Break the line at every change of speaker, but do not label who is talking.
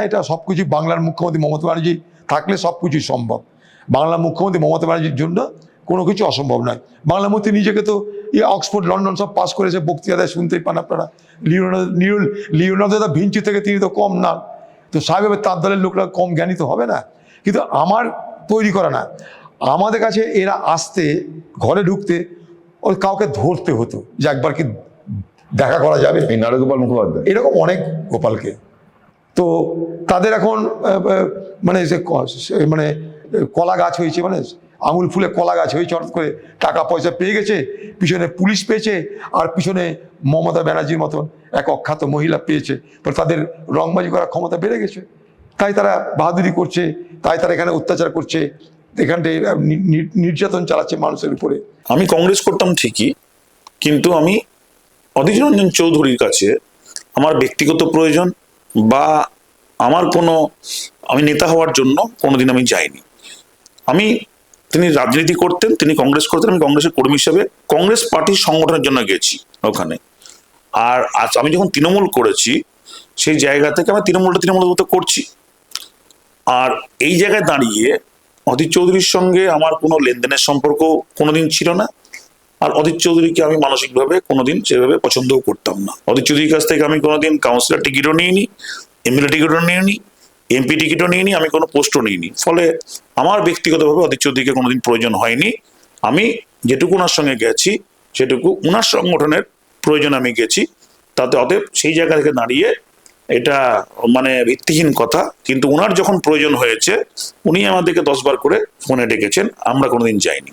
এটা সবকিছু বাংলার মুখ্যমন্ত্রী মমতা ব্যানার্জি থাকলে সবকিছুই সম্ভব। বাংলার মুখ্যমন্ত্রী মমতা ব্যানার্জির জন্য কোনো কিছু অসম্ভব নয়। বাংলা মন্ত্রী নিজেকে তো অক্সফোর্ড লন্ডন সব পাস করেছে, বক্তৃতা দেয়, শুনতেই পান আপনারা। লিওনার্দো দা ভিঞ্চি থেকে তিনি তো কম না, তো স্বাভাবিক তার দলের লোকরা কম জ্ঞানী তো হবে না। কিন্তু আমার তৈরি করা না, আমাদের কাছে এরা আসতে, ঘরে ঢুকতে ওই কাউকে ধরতে হতো যে একবার কি দেখা করা যাবে।
এই নারগোপাল মুখোপাধ্যায়
এরকম অনেক গোপালকে, তো তাদের এখন মানে মানে কলা গাছ হয়েছে, মানে আঙুল ফুলে কলা গাছ হয়েছে, হঠাৎ করে টাকা পয়সা পেয়ে গেছে, পিছনে পুলিশ পেয়েছে, আর পিছনে মমতা ব্যানার্জির মতন এক অখ্যাত মহিলা পেয়েছে, তো তাদের রংবাজি করার ক্ষমতা বেড়ে গেছে, তাই তারা বাহাদুরি করছে, তাই তারা এখানে অত্যাচার করছে, এখানটায় নির্যাতন চালাচ্ছে মানুষের উপরে।
আমি কংগ্রেস করতাম ঠিকই, কিন্তু আমি অধীর রঞ্জন চৌধুরীর কাছে আমার ব্যক্তিগত প্রয়োজন বা আমার আমি নেতা হওয়ার জন্য কোনোদিন আমি যাইনি। তিনি রাজনীতি করতেন, তিনি কংগ্রেস করতেন, আমি কংগ্রেসের কর্মী হিসেবে কংগ্রেস পার্টির সংগঠনের জন্য গেছি ওখানে। আর আজ আমি যখন তৃণমূল করেছি, সেই জায়গা থেকে আমি তৃণমূলের মতো করছি। আর এই জায়গায় দাঁড়িয়ে অধীর চৌধুরীর সঙ্গে আমার কোনো লেনদেনের সম্পর্ক কোনোদিন ছিল না। আর অধীর চৌধুরীকে আমি মানসিকভাবে কোনোদিন সেভাবে পছন্দও করতাম না। অধীর চৌধুরীর কাছ থেকে আমি কোনোদিন কাউন্সিলর টিকিটও নিইনি, এমএলএ টিকিটও নিইনি, এমপি টিকিটও নিইনি, আমি কোনো পোস্টও নিইনি। ফলে আমার ব্যক্তিগতভাবে অধীর চৌধুরীকে কোনোদিন প্রয়োজন হয়নি। আমি যেটুকু ওনার সঙ্গে গেছি সেটুকু ওনার সংগঠনের প্রয়োজন আমি গেছি। তাতে অতএব সেই জায়গা থেকে দাঁড়িয়ে এটা মানে ভিত্তিহীন কথা, কিন্তু ওনার যখন প্রয়োজন হয়েছে উনি আমাদেরকে 10 বার করে ফোনে ডেকেছেন, আমরা কোনোদিন যাইনি।